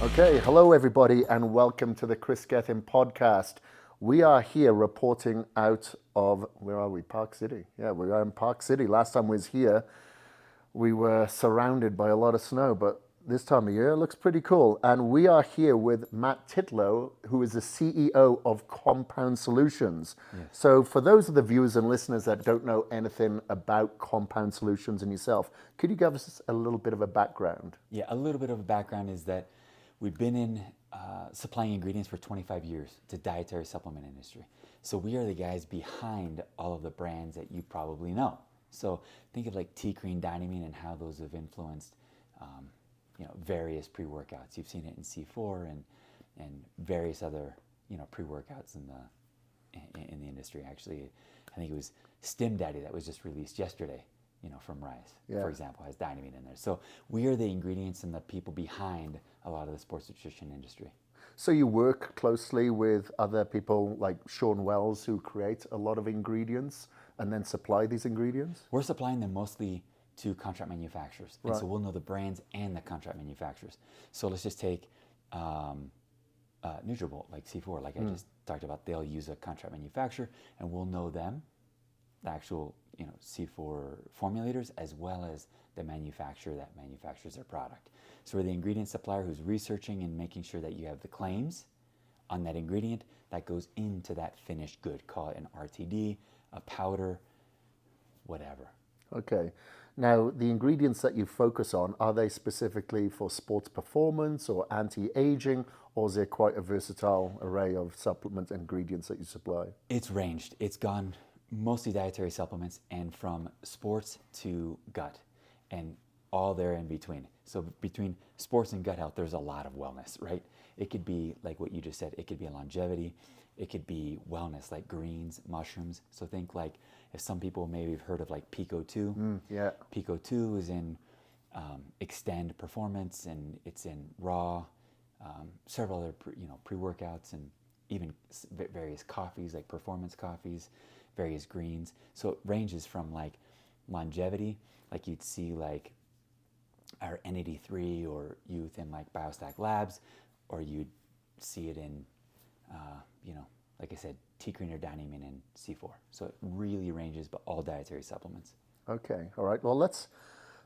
Okay, hello everybody, and welcome to the Chris Gethin podcast. We are here reporting out of, where are we? Park City. Yeah, we are in Park City. Last time we was here, we were surrounded by a lot of snow, but this time of year it looks pretty cool. And we are here with Matt Titlo, who is the CEO of Compound Solutions. Yes. So for those of the viewers and listeners that don't know anything about Compound Solutions and yourself, could you give us a little bit of a background? Yeah, a little bit of a background is that we've been in supplying ingredients for 25 years to dietary supplement industry. So we are the guys behind all of the brands that you probably know. So think of like T-Cream, Dynamine, and how those have influenced, various pre-workouts. You've seen it in C4 and various other, pre-workouts in the industry. Actually, I think it was Stim Daddy that was just released yesterday. From Rise, for example, has Dynamine in there. So we are the ingredients and the people behind a lot of the sports nutrition industry. So you work closely with other people like Sean Wells, who create a lot of ingredients and then supply these ingredients? We're supplying them mostly to contract manufacturers. And Right. so we'll know the brands and the contract manufacturers. So let's just take Nutrabolt, like C4, like I just talked about. They'll use a contract manufacturer and we'll know them, the actual C4 formulators, as well as the manufacturer that manufactures their product. So we're the ingredient supplier who's researching and making sure that you have the claims on that ingredient that goes into that finished good. Call it an RTD, a powder, whatever. Okay. Now, the ingredients that you focus on, are they specifically for sports performance or anti-aging, or is there quite a versatile array of supplement ingredients that you supply? It's ranged. It's gone mostly dietary supplements and from sports to gut and all there in between. So between sports and gut health, there's a lot of wellness, right? It could be like what you just said. It could be longevity. It could be wellness like greens, mushrooms. So think like if some people maybe have heard of like Pico 2. Yeah. Pico 2 is in Extend Performance, and it's in Raw, several other pre-workouts, and even various coffees like performance coffees, various greens. So it ranges from like longevity, like you'd see like our N83 or youth in like Biostack Labs, or you'd see it in, like I said, T-Cream or Dynamine and C4. So it really ranges, but all dietary supplements. Okay. All right. Well, let's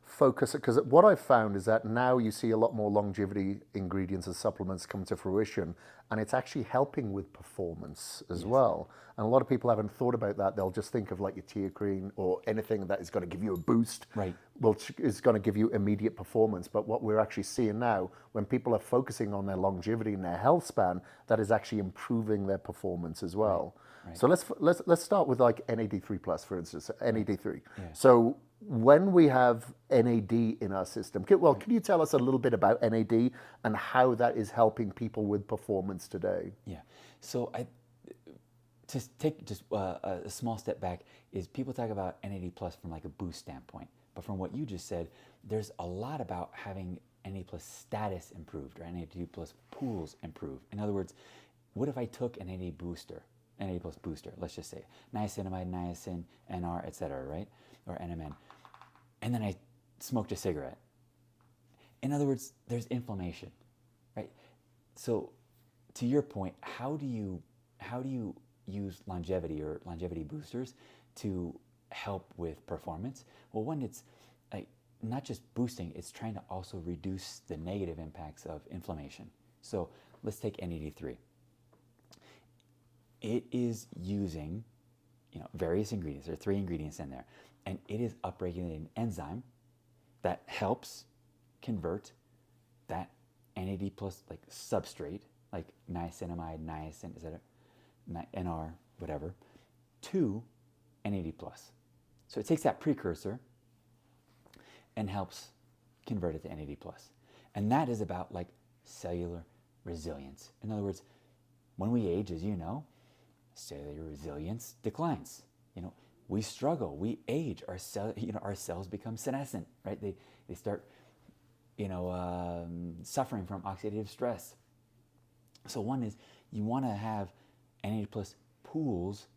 focus, because what I've found is that now you see a lot more longevity ingredients and supplements come to fruition, and it's actually helping with performance as well. And a lot of people haven't thought about that. They'll just think of like your T-Cream or anything that is going to give you a boost. Right. Well, is going to give you immediate performance. But what we're actually seeing now, when people are focusing on their longevity and their health span, that is actually improving their performance as well. Right. So let's start with like NAD3 plus, for instance, NAD3. Yeah. So when we have NAD in our system, can you tell us a little bit about NAD and how that is helping people with performance today? Yeah. So to take just a small step back, is people talk about NAD plus from like a boost standpoint, but from what you just said, there's a lot about having NAD plus status improved or NAD plus pools improved. In other words, what if I took an NAD plus booster, let's just say niacinamide, niacin, NR, etc., right, or NMN, and then I smoked a cigarette. In other words, there's inflammation, right? So to your point, how do you use longevity or longevity boosters to help with performance? Well, one, it's like not just boosting, it's trying to also reduce the negative impacts of inflammation. So let's take NAD3. It is using various ingredients. There are 3 ingredients in there, and it is upregulating an enzyme that helps convert that NAD plus like substrate, like niacinamide, niacin, etc., NR, whatever, to NAD plus. So it takes that precursor and helps convert it to NAD plus. And that is about like cellular resilience. In other words, when we age, as you know, cellular resilience declines. We struggle, we age, our cells become senescent, right? They start, suffering from oxidative stress. So one is you want to have NAD plus pools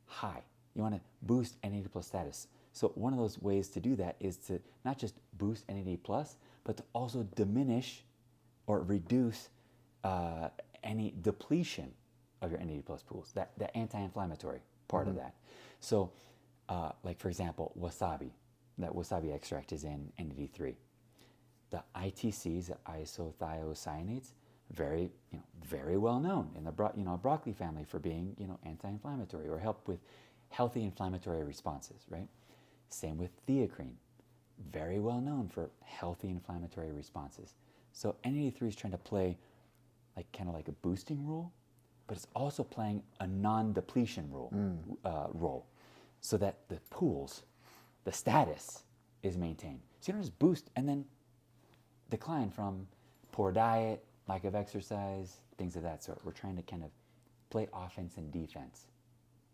high. You want to boost NAD plus status. So one of those ways to do that is to not just boost NAD plus, but to also diminish or reduce any depletion of your NAD plus pools, the anti-inflammatory part of that. So, like for example, wasabi, that wasabi extract is in NAD3. The ITCs, the isothiocyanates, very well known in the broccoli family for being anti-inflammatory or help with healthy inflammatory responses, right? Same with theacrine, very well known for healthy inflammatory responses. So NAD3 is trying to play kind of like a boosting role, but it's also playing a non-depletion role, so that the pools, the status is maintained. So you don't just boost and then decline from poor diet, lack of exercise, things of that sort. We're trying to kind of play offense and defense.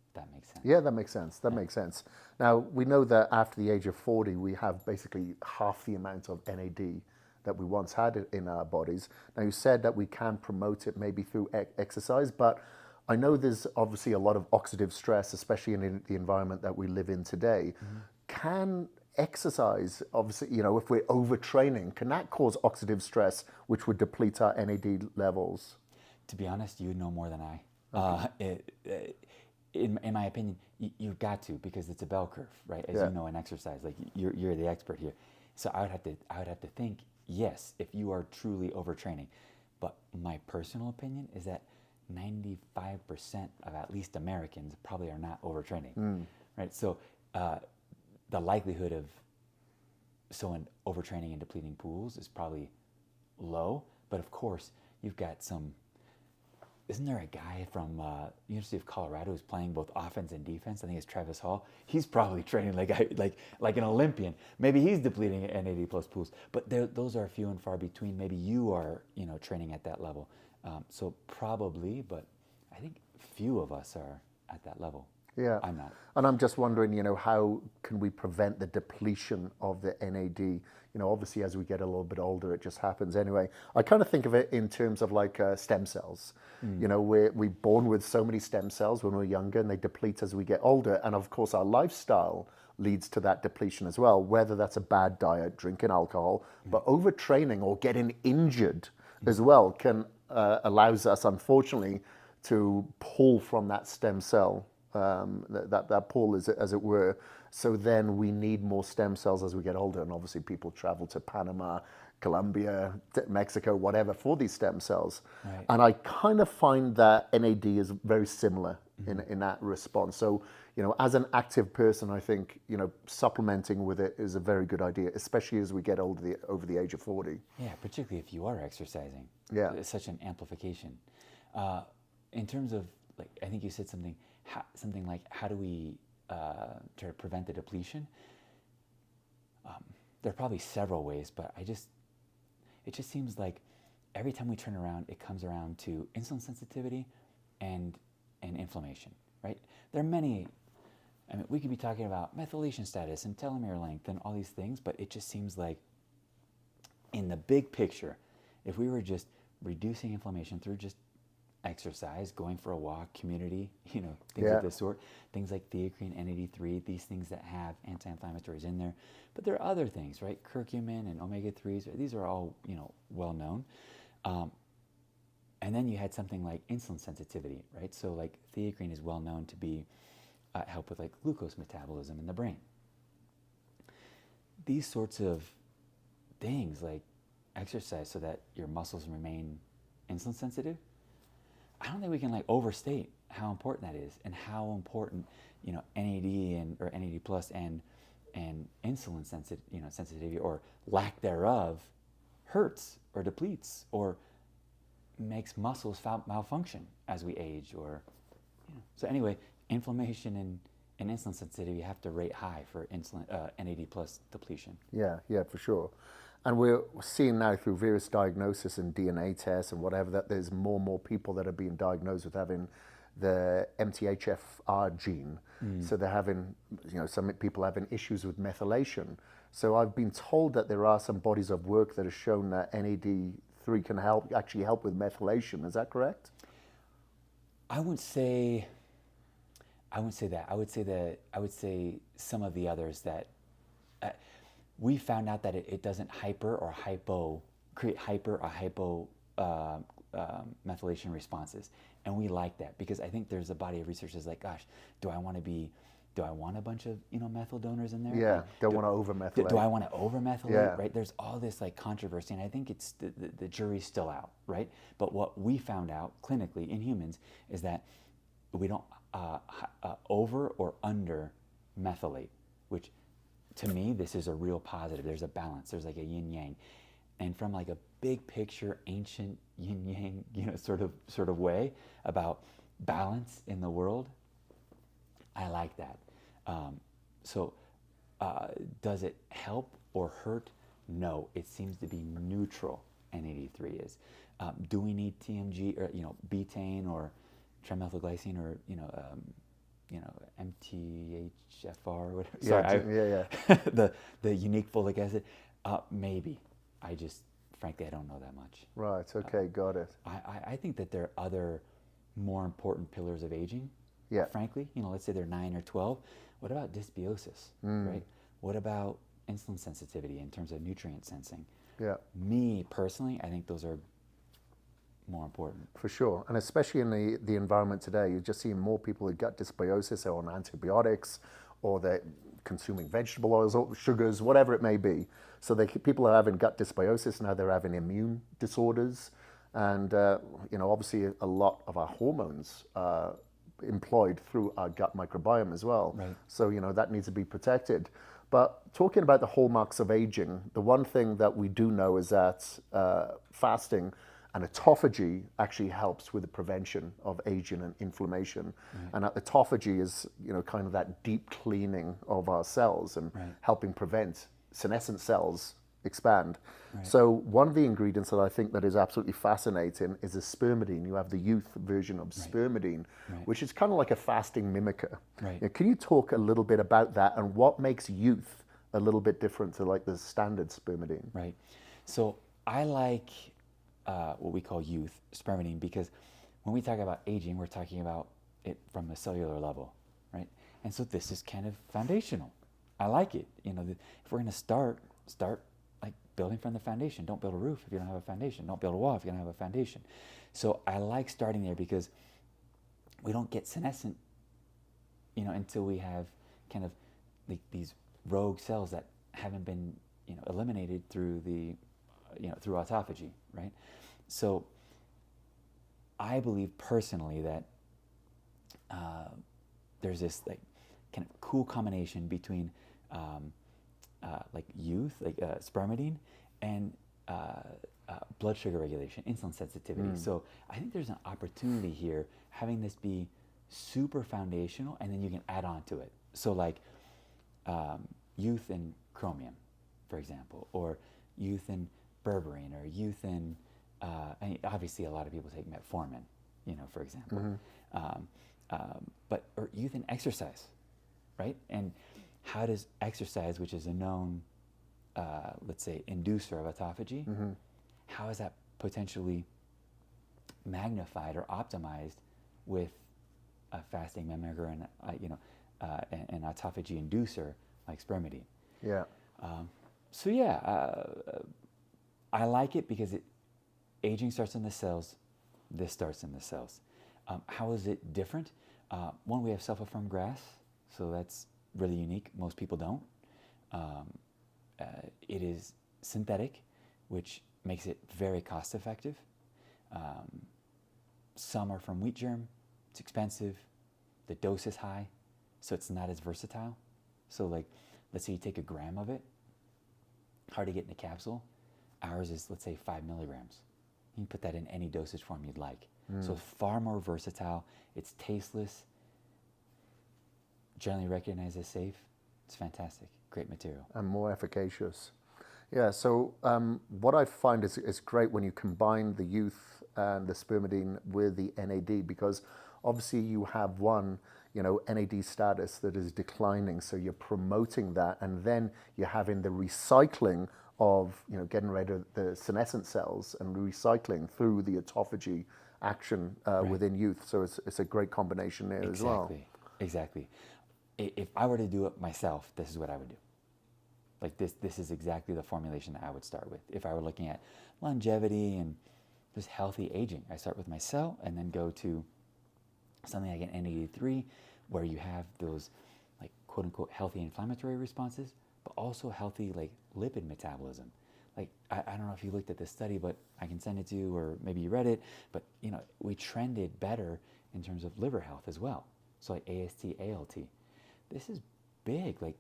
If that makes sense. Yeah, that makes sense. That makes sense. Now, we know that after the age of 40, we have basically half the amount of NAD that we once had in our bodies. Now, you said that we can promote it maybe through exercise, but I know there's obviously a lot of oxidative stress, especially in the environment that we live in today. Can exercise, obviously, if we're overtraining, can that cause oxidative stress, which would deplete our NAD levels? To be honest, you know more than I. In my opinion, you've got to, because it's a bell curve, right? As you know in exercise, like you're the expert here. So I would have to think, yes, if you are truly overtraining. But my personal opinion is that 95% of at least Americans probably are not overtraining, right? So the likelihood of someone overtraining and depleting pools is probably low. But of course, you've got some. Isn't there a guy from University of Colorado who's playing both offense and defense? I think it's Travis Hall. He's probably training like an Olympian. Maybe he's depleting NAD plus pools. But those are few and far between. Maybe you are training at that level. So probably, but I think few of us are at that level. Yeah, I'm not. And I'm just wondering, how can we prevent the depletion of the NAD? Obviously, as we get a little bit older, it just happens anyway. I kind of think of it in terms of like stem cells. We're born with so many stem cells when we're younger, and they deplete as we get older. And of course, our lifestyle leads to that depletion as well, whether that's a bad diet, drinking alcohol, but overtraining or getting injured as well can allows us, unfortunately, to pull from that stem cell. That pool, as it were. So then we need more stem cells as we get older, and obviously people travel to Panama, Colombia, Mexico, whatever, for these stem cells. Right. And I kind of find that NAD is very similar in that response. So as an active person, I think supplementing with it is a very good idea, especially as we get older, over the age of 40. Yeah, particularly if you are exercising. Yeah, it's such an amplification. In terms of I think you said something like, how do we try to prevent the depletion? There are probably several ways, but it just seems like every time we turn around, it comes around to insulin sensitivity and inflammation, right? There are many. I mean, we could be talking about methylation status and telomere length and all these things, but it just seems like in the big picture, if we were just reducing inflammation through just exercise, going for a walk, community, things of this sort, things like theacrine, NAD3, these things that have anti-inflammatories in there. But there are other things, right? Curcumin and omega-3s, these are all, well known. And then you had something like insulin sensitivity, right? So like theacrine is well known to be help with like glucose metabolism in the brain. These sorts of things, like exercise so that your muscles remain insulin sensitive, I don't think we can overstate how important that is, and how important NAD or NAD plus and insulin sensitivity or lack thereof hurts or depletes or makes muscles malfunction as we age, or so anyway, inflammation and insulin sensitivity have to rate high for NAD plus depletion. Yeah, for sure. And we're seeing now through various diagnosis and DNA tests and whatever that there's more and more people that are being diagnosed with having the MTHFR gene. So they're having, some people having issues with methylation. So I've been told that there are some bodies of work that have shown that NAD3 can actually help with methylation. Is that correct? I wouldn't say that. I would say some of the others that we found out that it doesn't hyper or hypo create hyper or hypo methylation responses. And we like that because I think there's a body of research that's like, gosh, do I want a bunch of methyl donors in there? Yeah, Like, don't want to over-methylate. do I want to over-methylate? Yeah. Right? There's all this like controversy, and I think it's the jury's still out, right? But what we found out clinically in humans is that we don't over or under methylate, which to me this is a real positive. There's a balance. There's like a yin yang, and from like a big picture, ancient yin yang, sort of way about balance in the world. I like that. So does it help or hurt? No, it seems to be neutral. N83 is. Do we need TMG or betaine or trimethylglycine or MTHFR or whatever? Yeah, the unique folic acid. Maybe. Frankly, I don't know that much. Right. Okay. Got it. I think that there are other more important pillars of aging. Yeah. Frankly, let's say they're 9 or 12. What about dysbiosis, right? What about insulin sensitivity in terms of nutrient sensing? Yeah. Me personally, I think those are more important. For sure. And especially in the environment today, you're just seeing more people with gut dysbiosis. They're on antibiotics or they're consuming vegetable oils or sugars, whatever it may be. So people are having gut dysbiosis, now they're having immune disorders. And, obviously a lot of our hormones employed through our gut microbiome as well. Right. So, that needs to be protected. But talking about the hallmarks of aging, the one thing that we do know is that fasting and autophagy actually helps with the prevention of aging and inflammation. Right. And that autophagy is, kind of that deep cleaning of our cells and helping prevent senescent cells expand. Right. So one of the ingredients that I think that is absolutely fascinating is the spermidine. You have the youth version of spermidine, which is kind of like a fasting mimicker. Right. Can you talk a little bit about that and what makes youth a little bit different to like the standard spermidine? Right. So I like what we call youth spermidine because when we talk about aging, we're talking about it from a cellular level, right? And so this is kind of foundational. I like it. If we're going to start like building from the foundation. Don't build a roof if you don't have a foundation. Don't build a wall if you don't have a foundation. So I like starting there because we don't get senescent, until we have kind of these rogue cells that haven't been, eliminated through through autophagy, right? So I believe personally that there's this like kind of cool combination between like youth, like spermidine, and blood sugar regulation, insulin sensitivity. So I think there's an opportunity here having this be super foundational, and then you can add on to it. So like youth in chromium, for example, or youth in berberine, or youth in, and obviously a lot of people take metformin, for example, or youth in exercise, right? And how does exercise, which is a known, let's say, inducer of autophagy, how is that potentially magnified or optimized with a fasting mimicker and an autophagy inducer like spermidine? Yeah. I like it because aging starts in the cells. This starts in the cells. How is it different? One, we have self-affirmed grafts, so that's really unique. Most people don't. It is synthetic, which makes it very cost effective. Some are from wheat germ. It's expensive. The dose is high, so it's not as versatile. So like, let's say you take a gram of it, hard to get in a capsule. Ours is, let's say, 5 milligrams. You can put that in any dosage form you'd like. So it's far more versatile. It's tasteless. Generally recognized as safe. It's fantastic. Great material. And more efficacious. Yeah, so what I find is great when you combine the youth and the spermidine with the NAD, because obviously you have one, NAD status that is declining, so you're promoting that, and then you're having the recycling of, getting rid of the senescent cells and recycling through the autophagy action within youth. So it's a great combination there as well. Exactly. If I were to do it myself, this is what I would do. Like this is exactly the formulation that I would start with. If I were looking at longevity and just healthy aging, I start with my cell and then go to something like an N83 where you have those like quote unquote healthy inflammatory responses, but also healthy like lipid metabolism. Like I don't know if you looked at this study, but I can send it to you, or maybe you read it, but you know, we trended better in terms of liver health as well. So like AST, ALT. This is big, like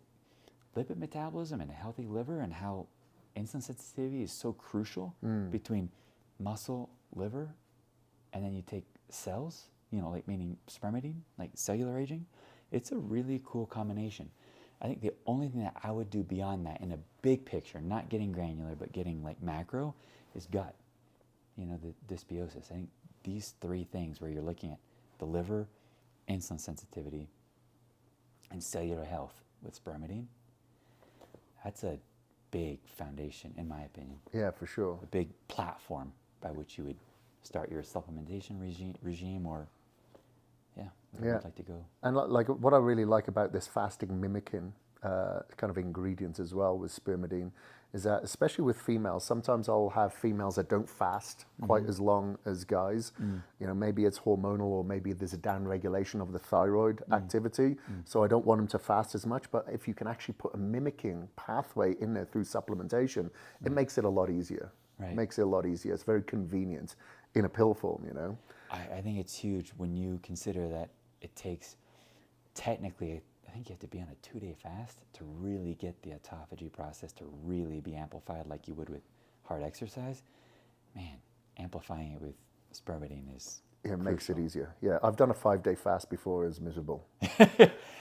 lipid metabolism and a healthy liver, and how insulin sensitivity is so crucial between muscle, liver, and then you take cells, you know, like meaning spermidine, like cellular aging. It's a really cool combination. I think the only thing that I would do beyond that in a big picture, not getting granular, but getting like macro, is gut. You know, the dysbiosis. I think these three things where you're looking at the liver, insulin sensitivity, and cellular health with spermidine, that's a big foundation, in my opinion. Yeah, for sure. A big platform by which you would start your supplementation regime, or where you'd like to go. And like what I really like about this fasting mimicking kind of ingredient as well with spermidine is that, especially with females, sometimes I'll have females that don't fast quite as long as guys. You know, maybe it's hormonal, or maybe there's a downregulation of the thyroid activity. So I don't want them to fast as much. But if you can actually put a mimicking pathway in there through supplementation, it makes it a lot easier. Right. It makes it a lot easier. It's very convenient in a pill form, you know. I think it's huge when you consider that it takes, technically, I think you have to be on a 2-day fast to really get the autophagy process to really be amplified like you would with hard exercise. Man, amplifying it with spermidine is It makes it easier. Yeah, I've done a 5-day fast before. It was miserable.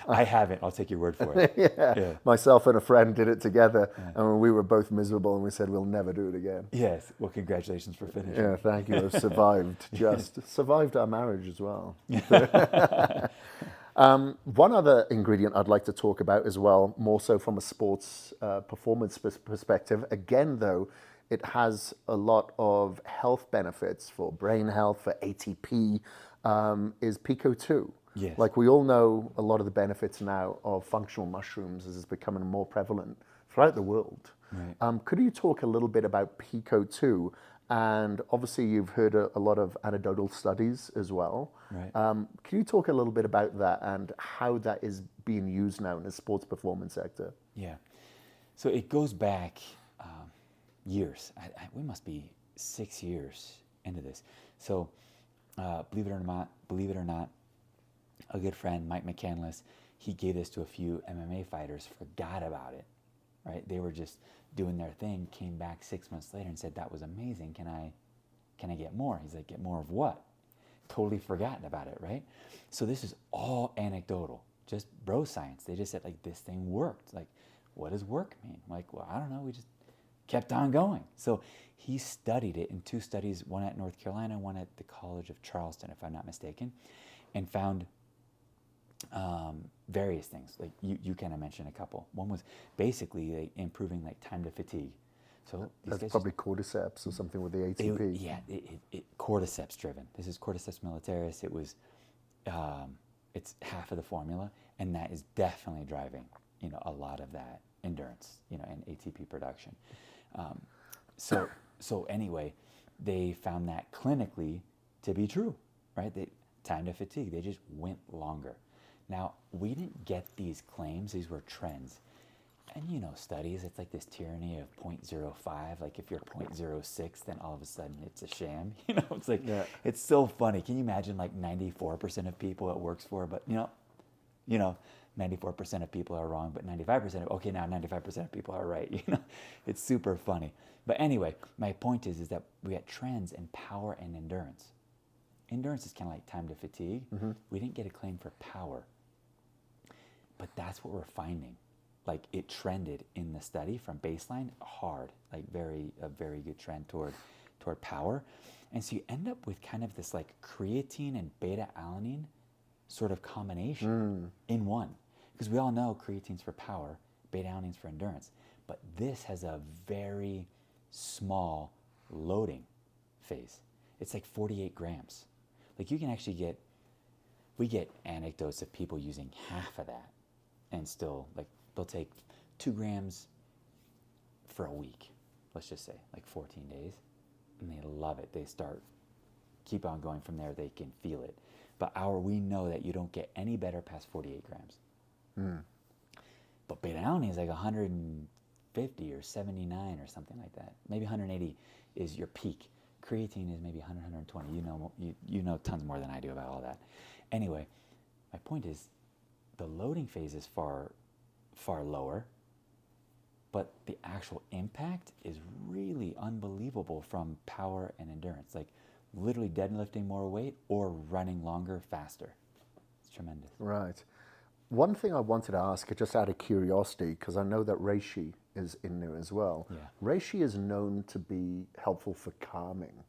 I haven't. I'll take your word for it. Yeah. Myself and a friend did it together, and we were both miserable, and we said we'll never do it again. Yes. Well, congratulations for finishing. Yeah, thank you. I've survived. Survived our marriage as well. One other ingredient I'd like to talk about as well, more so from a sports performance perspective. Again, though, it has a lot of health benefits for brain health, for ATP, is Pico 2. Yes. Like we all know a lot of the benefits now of functional mushrooms as it's becoming more prevalent throughout the world. Right. Could you talk a little bit about Pico 2? And obviously you've heard a lot of anecdotal studies as well. Right. Can you talk a little bit about that and how that is being used now in the sports performance sector? Yeah. So it goes back years. We must be 6 years into this. So believe it or not, a good friend, Mike McCandless, he gave this to a few MMA fighters, forgot about it, right? They were just doing their thing, came back 6 months later and said, that was amazing. Can I get more? He's like, get more of what? Totally forgotten about it, right? So this is all anecdotal, just bro science. They just said, like, this thing worked. Like, what does work mean? I'm like, well, I don't know. We just kept on going. So he studied it in 2 studies, one at North Carolina, one at the College of Charleston, if I'm not mistaken, and found various things. Like you kind of mentioned a couple. One was basically like improving like time to fatigue. So that's probably cordyceps or something with the ATP. Cordyceps driven. This is Cordyceps militaris. It was, it's half of the formula, and that is definitely driving, you know, a lot of that endurance, you know, and ATP production. So anyway, they found that clinically to be true, right? Time to fatigue, they just went longer. Now, we didn't get these claims, these were trends. And you know, studies, it's like this tyranny of 0.05. Like if you're 0.06, then all of a sudden it's a sham. You know, it's like, It's so funny. Can you imagine like 94% of people it works for, but you know, 94% of people are wrong, but 95% okay, now 95% of people are right. You know, it's super funny. But anyway, my point is that we got trends in power and endurance. Endurance is kind of like time to fatigue. We didn't get a claim for power, but that's what we're finding. Like it trended in the study from baseline hard, like a very good trend toward power. And so you end up with kind of this like creatine and beta alanine sort of combination in one. Because we all know creatine's for power, beta alanine's for endurance. But this has a very small loading phase. It's like 48 grams. Like you can actually we get anecdotes of people using half of that and still like they'll take 2 grams for a week, let's just say, like 14 days, and they love it. They keep on going from there. They can feel it. But we know that you don't get any better past 48 grams. But beta-alanine is like 150 or 79 or something like that. Maybe 180 is your peak. Creatine is maybe 100, 120. You know tons more than I do about all that. Anyway, my point is the loading phase is far lower, but the actual impact is really unbelievable from power and endurance. Like literally deadlifting more weight or running longer, faster. It's tremendous. Right. One thing I wanted to ask, just out of curiosity, because I know that reishi is in there as well. Yeah. Reishi is known to be helpful for calming.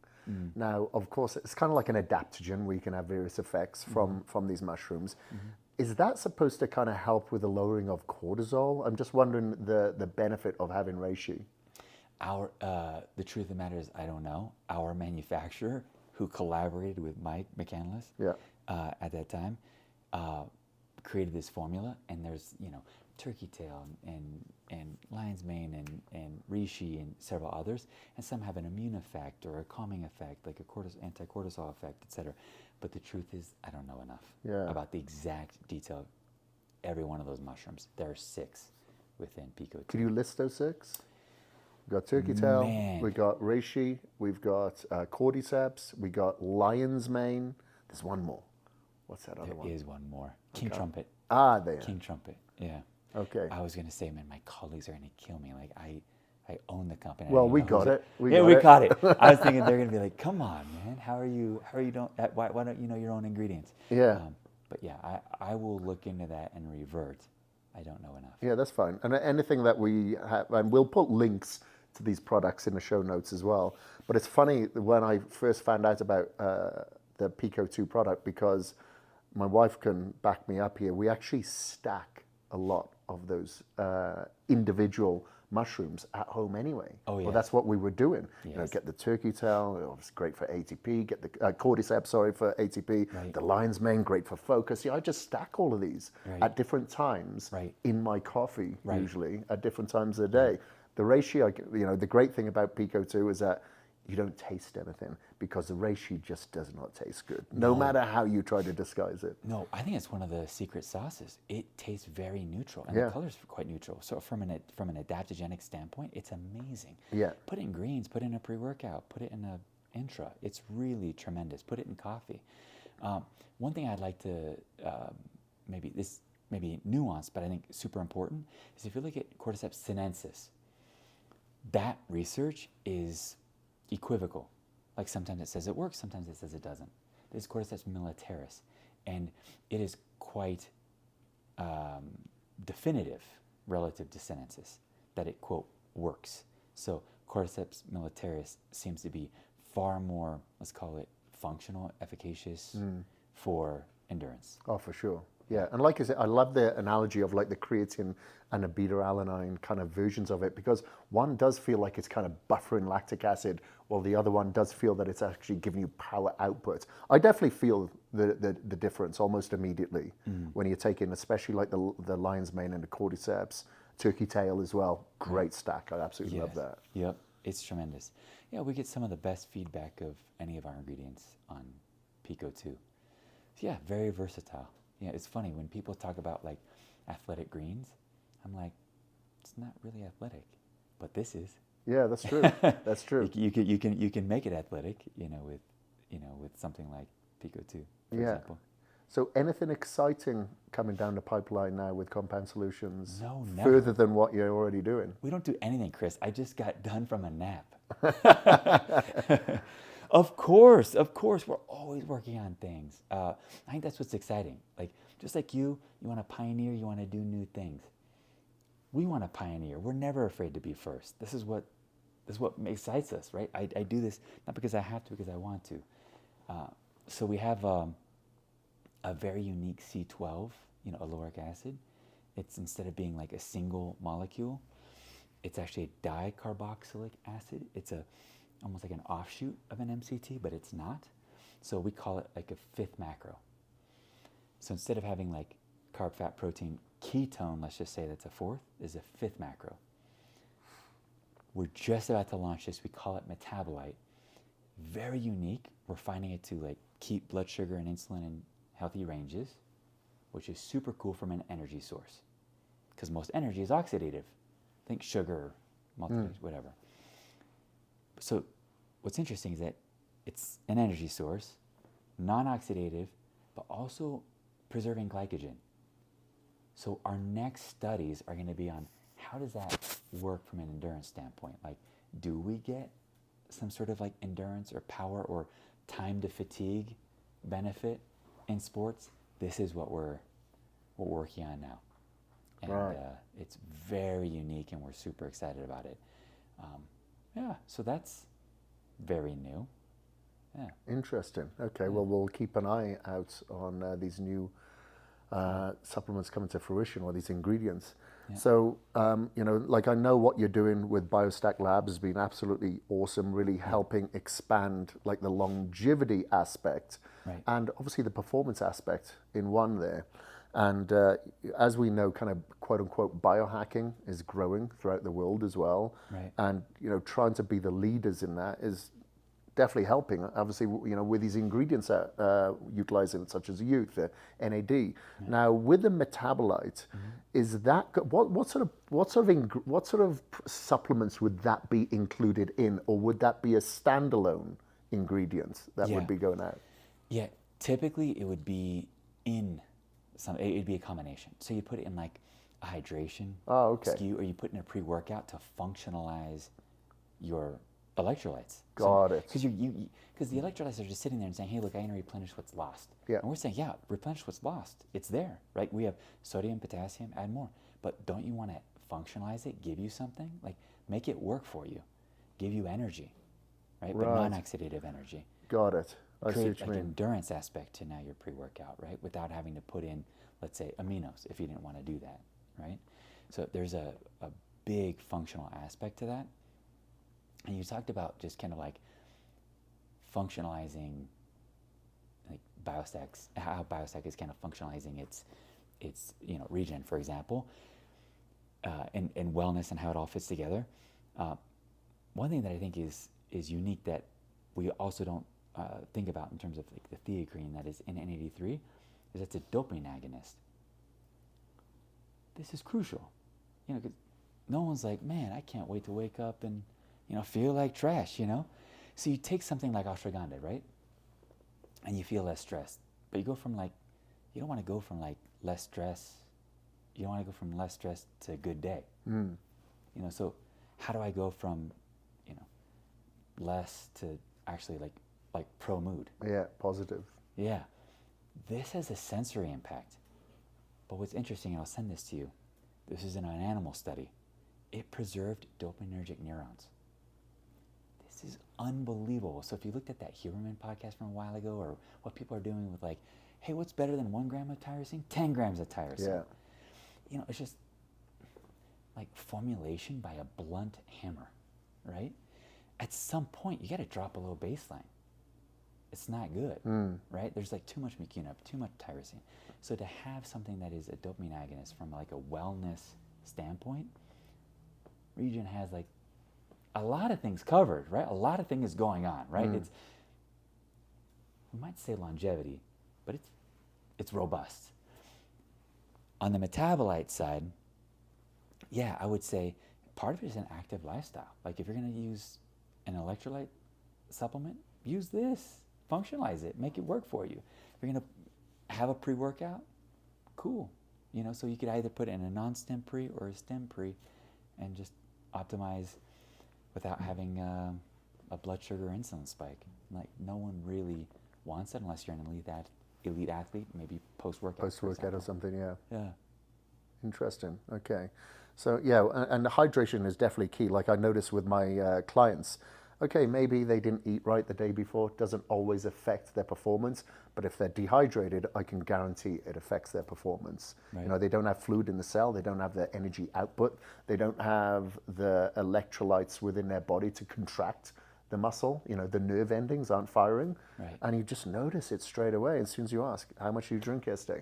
Now, of course, it's kind of like an adaptogen where you can have various effects from these mushrooms. Is that supposed to kind of help with the lowering of cortisol? I'm just wondering the benefit of having reishi. The truth of the matter is, I don't know. Our manufacturer, who collaborated with Mike McCandless at that time, created this formula, and there's turkey tail and lion's mane and reishi and several others, and some have an immune effect or a calming effect, like a anti-cortisol effect, etc. But the truth is, I don't know enough about the exact detail of every one of those mushrooms. There are 6 within Pico 2. Could you list those 6? We've got turkey tail, Man. we've got reishi, we've got cordyceps, we got lion's mane. There's one more. What's that other one? There is one more. King Trumpet. Ah, there. King Trumpet, yeah. Okay. I was going to say, man, my colleagues are going to kill me. Like, I own the company. Well, we got it. We caught it. I was thinking they're going to be like, come on, man. Why don't you know your own ingredients? Yeah. But yeah, I will look into that and revert. I don't know enough. Yeah, that's fine. And anything that we have, and we'll put links to these products in the show notes as well. But it's funny when I first found out about the Pico 2 product, because my wife can back me up here. We actually stack a lot of those individual mushrooms at home anyway. Oh, yes. Well, that's what we were doing. Yes. Get the turkey tail, it's great for ATP. Get the cordyceps, for ATP. Right. The lion's mane, great for focus. I just stack all of these at different times in my coffee, usually at different times of the day. The ratio, the great thing about Pico 2 is that you don't taste anything, because the reishi just does not taste good, no matter how you try to disguise it. No, I think it's one of the secret sauces. It tastes very neutral, and the color's quite neutral. So from an adaptogenic standpoint, it's amazing. Yeah. Put it in greens, put it in a pre-workout, put it in a intra. It's really tremendous. Put it in coffee. One thing I'd like to maybe nuance, but I think super important, is if you look at Cordyceps sinensis, that research is equivocal. Like sometimes it says it works, sometimes it says it doesn't. This is Cordyceps militaris, and it is quite definitive relative to sinensis that it, quote, works. So Cordyceps militaris seems to be far more, let's call it, functional, efficacious for endurance. Oh, for sure. Yeah, and like I said, I love the analogy of like the creatine and the beta-alanine kind of versions of it, because one does feel like it's kind of buffering lactic acid, while the other one does feel that it's actually giving you power output. I definitely feel the difference almost immediately when you're taking, especially like the lion's mane and the cordyceps, turkey tail as well. Great stack. I absolutely love that. Yep, it's tremendous. Yeah, we get some of the best feedback of any of our ingredients on Pico 2. So yeah, very versatile. Yeah, it's funny when people talk about like athletic greens. I'm like, it's not really athletic, but this is. Yeah, that's true. That's true. You can make it athletic, with something like Pico 2, for example. So anything exciting coming down the pipeline now with Compound Solutions? No, never. Further than what you're already doing? We don't do anything, Chris. I just got done from a nap. Of course, we're always working on things. I think that's what's exciting. Like, just like you want to pioneer, you want to do new things. We want to pioneer. We're never afraid to be first. This is what excites us, right? I do this not because I have to, because I want to. So we have a very unique C12, aloric acid. It's, instead of being like a single molecule, it's actually a dicarboxylic acid. It's almost like an offshoot of an MCT, but it's not. So we call it like a fifth macro. So instead of having like carb, fat, protein, ketone, let's just say that's a fourth, is a fifth macro. We're just about to launch this. We call it Metabolite. Very unique. We're finding it to like keep blood sugar and insulin in healthy ranges, which is super cool from an energy source. Because most energy is oxidative. Think sugar, whatever. So what's interesting is that it's an energy source, non-oxidative, but also preserving glycogen. So our next studies are going to be on how does that work from an endurance standpoint? Like, do we get some sort of like endurance or power or time to fatigue benefit in sports? This is what we're working on now. And Right. It's very unique and we're super excited about it. Yeah, so that's very new. Yeah. Interesting. Okay, well, we'll keep an eye out on these new supplements coming to fruition, or these ingredients. Yeah. So, like, I know what you're doing with BioStack Labs has been absolutely awesome, really helping expand like the longevity aspect, Right. and obviously the performance aspect in one there. And as we know, kind of quote unquote biohacking is growing throughout the world as well. Right. And trying to be the leaders in that is definitely helping. Obviously, with these ingredients utilizing, such as youth, NAD. Now, with the metabolite, is that what sort of supplements would that be included in, or would that be a standalone ingredient that Yeah. would be going out? Yeah, typically it would be in it'd be a combination. So you put it in like a hydration SKU, or you put in a pre-workout to functionalize your electrolytes. Got it. Because the electrolytes are just sitting there and saying, hey, look, I'm going to replenish what's lost. Yeah. And we're saying, yeah, replenish what's lost. It's there, right? We have sodium, potassium, add more. But don't you want to functionalize it, give you something? Like, make it work for you, give you energy, right? But Right. non-oxidative energy. Got it. I see Create what you like mean. endurance aspect to now your pre-workout, right? Without having to put in, let's say, aminos if you didn't want to do that, right? So there's a big functional aspect to that. And you talked about just kind of like functionalizing like biostacks, how biostack is kind of functionalizing its regen, for example, and wellness and how it all fits together. One thing that I think is unique that we also don't think about in terms of like the theocrine that is in N83 is it's a dopamine agonist. This is crucial, because no one's like, man, I can't wait to wake up and feel like trash, So you take something like ashwagandha, right? And you feel less stressed. But you go from you don't want to go from less stress. You don't want to go from less stress to a good day. So how do I go from, less to actually like pro mood? Yeah, positive. Yeah. This has a sensory impact. But what's interesting, and I'll send this to you, this is in an animal study. It preserved dopaminergic neurons. This is unbelievable. So if you looked at that Huberman podcast from a while ago, or what people are doing with hey, what's better than 1 gram of tyrosine? 10 grams of tyrosine. Yeah. It's just like formulation by a blunt hammer, right? At some point, you got to drop below baseline. It's not good, right? There's too much mucuna, too much tyrosine. So to have something that is a dopamine agonist from a wellness standpoint, Regen has a lot of things covered, right? A lot of things going on, right? It's, we might say longevity, but it's robust. On the metabolite side, yeah, I would say part of it is an active lifestyle. Like if you're going to use an electrolyte supplement, use this, functionalize it, make it work for you. If you're going to have a pre-workout, cool. So you could either put it in a non-stem pre or a stem pre and just optimize without having a blood sugar insulin spike. No one really wants it unless you're an elite athlete, maybe post-workout. Post-workout or something, yeah. Yeah. Interesting. Okay. So, yeah, and the hydration is definitely key. Like I noticed with my clients, okay, maybe they didn't eat right the day before. It doesn't always affect their performance. But if they're dehydrated, I can guarantee it affects their performance. Right. They don't have fluid in the cell. They don't have the energy output. They don't have the electrolytes within their body to contract the muscle. The nerve endings aren't firing. Right. And you just notice it straight away as soon as you ask, how much did you drink yesterday?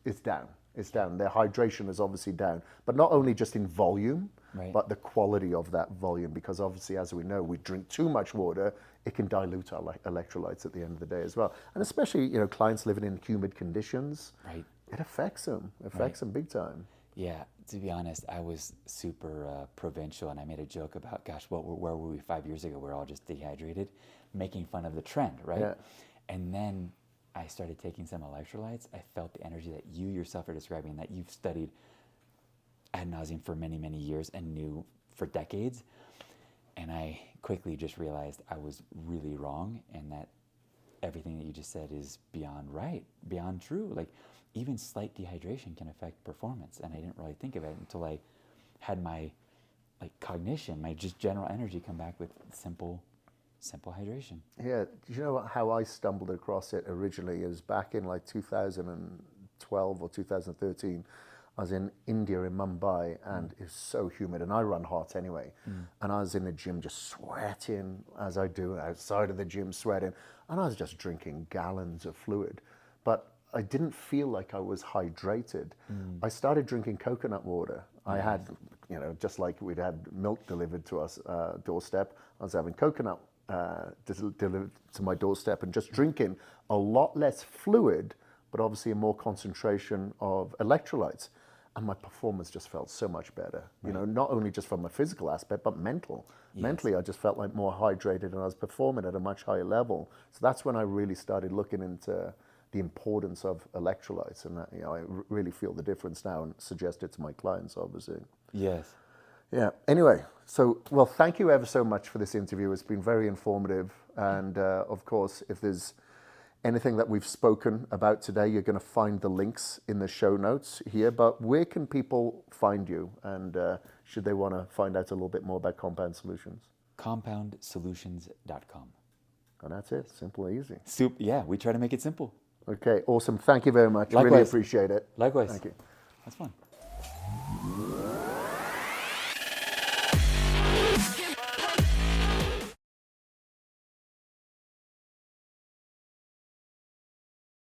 It's down. It's down. Their hydration is obviously down. But not only just in volume, Right. but the quality of that volume, because obviously, as we know, we drink too much water, it can dilute our electrolytes at the end of the day as well. And especially, clients living in humid conditions, Right. it affects them. It affects them big time. Yeah, to be honest, I was super provincial, and I made a joke about, gosh, where were we 5 years ago? We're all just dehydrated, making fun of the trend, right? Yeah. And then I started taking some electrolytes. I felt the energy that you yourself are describing, that you've studied ad nauseum for many, many years and knew for decades. And I quickly just realized I was really wrong, and that everything that you just said is beyond right, beyond true. Like, even slight dehydration can affect performance, and I didn't really think of it until I had my cognition, my just general energy come back with simple hydration. Yeah, do you know how I stumbled across it originally? It was back in 2012 or 2013. I was in India, in Mumbai, and it was so humid, and I run hot anyway. And I was in the gym just sweating, as I do outside of the gym, sweating, and I was just drinking gallons of fluid. But I didn't feel like I was hydrated. I started drinking coconut water. I had, just like we'd had milk delivered to us doorstep, I was having coconut delivered to my doorstep and just drinking a lot less fluid, but obviously a more concentration of electrolytes. And my performance just felt so much better, not only just from a physical aspect, but mental. Yes. Mentally, I just felt like more hydrated, and I was performing at a much higher level. So that's when I really started looking into the importance of electrolytes, and that, I really feel the difference now and suggest it to my clients, obviously. Yes. Yeah. Anyway, well, thank you ever so much for this interview. It's been very informative, and of course, if there's anything that we've spoken about today, you're going to find the links in the show notes here. But where can people find you, and should they want to find out a little bit more about Compound Solutions? CompoundSolutions.com. And that's it. Simple and easy. Yeah, we try to make it simple. Okay, awesome. Thank you very much. Likewise. Really appreciate it. Likewise. Thank you. That's fun.